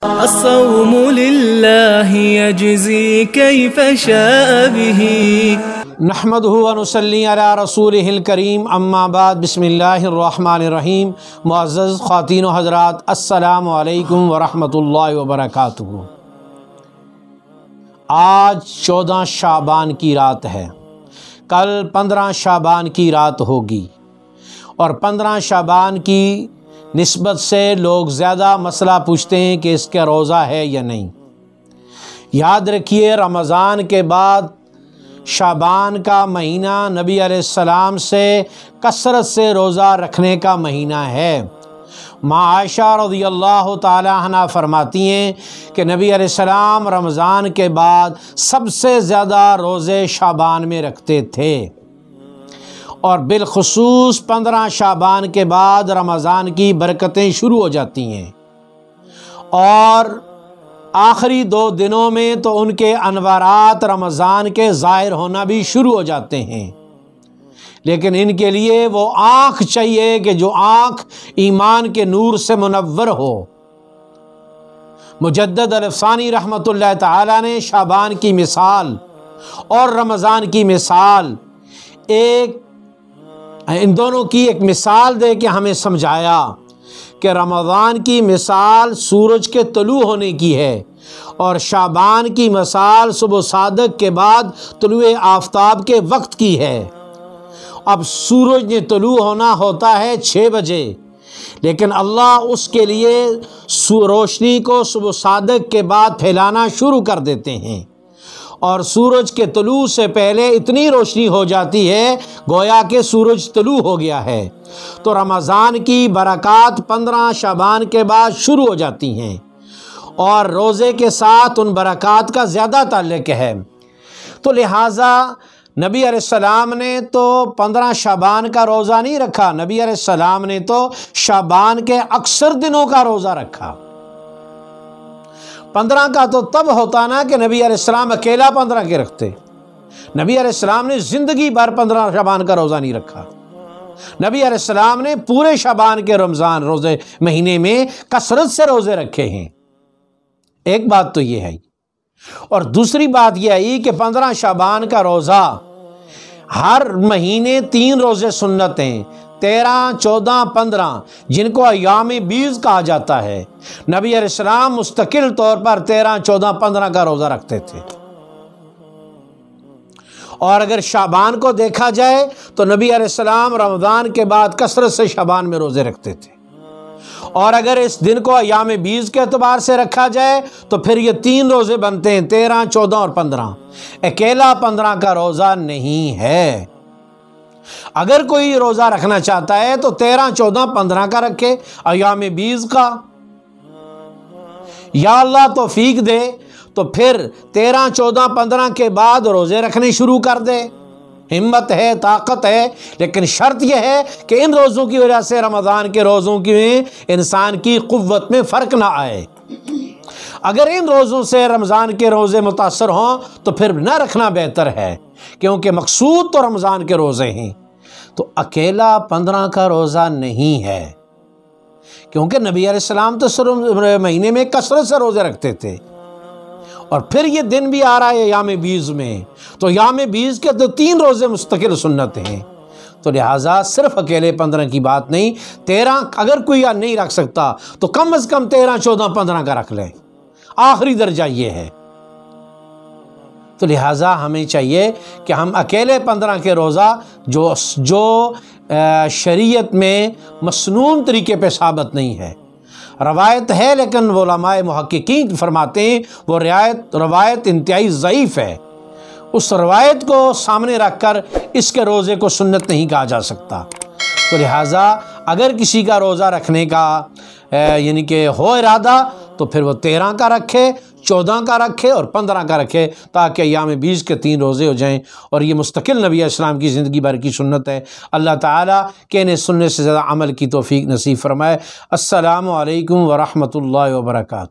अस्सौमु लिल्लाहि यज्ज़ी कैफ़ शाअ बिही नहमदुहु व नुसल्ली अला रसूलिहिल करीम अम्मा बाद बिस्मिल्लाहिर रहमानिर रहीम। मुअज़्ज़ज़ ख़वातीन व हज़रात, अस्सलामु अलैकुम व रहमतुल्लाहि व बरकातुहू। आज 14 शाबान की रात है, कल 15 शाबान की रात होगी और 15 शाबान की निस्बत से लोग ज़्यादा मसला पूछते हैं कि इसका रोज़ा है या नहीं। याद रखिए, रमज़ान के बाद शाबान का महीना नबी अलैहिस्सलाम से कसरत से रोज़ा रखने का महीना है। माँ आयशा रज़ियल्लाहु ताला अन्हा फरमाती हैं कि नबी अलैहिस्सलाम रमज़ान के बाद सबसे ज़्यादा रोज़े शाबान में रखते थे और बिलखुसूस 15 शाबान के बाद रमज़ान की बरकतें शुरू हो जाती हैं और आखिरी 2 दिनों में तो उनके अनवारात रमज़ान के ज़ाहिर होना भी शुरू हो जाते हैं। लेकिन इनके लिए वो आँख चाहिए कि जो आँख ईमान के नूर से मुनव्वर हो। मुजद्दिद अल-अफ़सानी रहमतुल्लाह ताला ने शाबान की मिसाल और रमज़ान की मिसाल इन दोनों की एक मिसाल दे के हमें समझाया कि रमज़ान की मिसाल सूरज के तलू होने की है और शाबान की मिसाल सुबह सादक के बाद तलुए आफ़ताब के वक्त की है। अब सूरज ने तलू होना होता है 6 बजे, लेकिन अल्लाह उसके लिए रोशनी को सुबह सादक के बाद फैलाना शुरू कर देते हैं और सूरज के तलू से पहले इतनी रोशनी हो जाती है गोया के सूरज तलू हो गया है। तो रमज़ान की बरक़ात 15 शाबान के बाद शुरू हो जाती हैं और रोज़े के साथ उन बरक़ात का ज़्यादा ताल्लुक़ है। तो लिहाजा नबी अलैहिस्सलाम ने तो 15 शाबान का रोज़ा नहीं रखा, नबी अलैहिस्सलाम ने तो शाबान के अक्सर दिनों का रोज़ा रखा। 15 का तो तब होता ना कि नबी अलैहिस्सलाम अकेला 15 के रखते। नबी अलैहिस्सलाम ने ज़िंदगी भर 15 शाबान का रोज़ा नहीं रखा। नबी अलैहिस्सलाम ने पूरे शाबान के रमज़ान रोज़े महीने में कसरत से रोज़े रखे हैं। एक बात तो ये है और दूसरी बात यह आई कि 15 शाबान का रोज़ा हर महीने 3 रोज़े सुन्नत हैं, 13, 14, 15, जिनको अय्याम बीज कहा जाता है। नबी अलैहिस्सलाम मुस्तकिल तौर पर 13, 14, 15 का रोज़ा रखते थे। और अगर शाबान को देखा जाए तो नबी अलैहिस्सलाम रमज़ान के बाद कसरत से शाबान में रोज़े रखते थे। और अगर इस दिन को अय्याम बीज के अतबार से रखा जाए तो फिर ये 3 रोज़े बनते हैं, 13, 14 और 15। अकेला 15 का रोज़ा नहीं है। अगर कोई रोज़ा रखना चाहता है तो 13, 14, 15 का रखे, अय्याम बीज का। या अल्लाह तौफीक दे तो फिर 13, 14, 15 के बाद रोज़े रखने शुरू कर दे। हिम्मत है, ताकत है, लेकिन शर्त यह है कि इन रोज़ों की वजह से रमज़ान के रोज़ों की इंसान की क़ुव्वत में फ़र्क ना आए। अगर इन रोज़ों से रमज़ान के रोज़े मुतासर हों तो फिर न रखना बेहतर है, क्योंकि मकसूद तो रमज़ान के रोज़े हैं। तो अकेला 15 का रोज़ा नहीं है, क्योंकि नबी अलैहिस्सलाम तो महीने में कसरत से रोज़े रखते थे और फिर ये दिन भी आ रहा है याम बीज में, तो याम बीज के तो 3 रोज़े मुस्तकिल सुन्नत हैं। तो लिहाजा सिर्फ अकेले 15 की बात नहीं, 13 अगर कोई नहीं रख सकता तो कम से कम 13, 14, 15 का रख लें। आखिरी दर्जा ये है। तो लिहाजा हमें चाहिए कि हम अकेले 15 के रोज़ा जो शरीयत में मसनून तरीके पे साबित नहीं है, रवायत है, लेकिन उलमाए मुहक्किकीन फरमाते हैं वो रवायत इंतहाई ज़ईफ़ है। उस रवायत को सामने रखकर इसके रोज़े को सुन्नत नहीं कहा जा सकता। तो लिहाजा अगर किसी का रोज़ा रखने का यानी कि हो इरादा तो फिर वो 13 का रखे, 14 का रखे और 15 का रखे, ताकि अय्याम बीज के 3 रोज़े हो जाएं और ये मुस्तकिल नबी अलैहिस्सलाम की ज़िंदगी भर की सुन्नत है। अल्लाह ताला कहने सुनने से ज़्यादा अमल की तौफ़ीक नसीब फ़रमाए। अस्सलामु अलैकुम व रहमतुल्लाहि व बरकातुहू।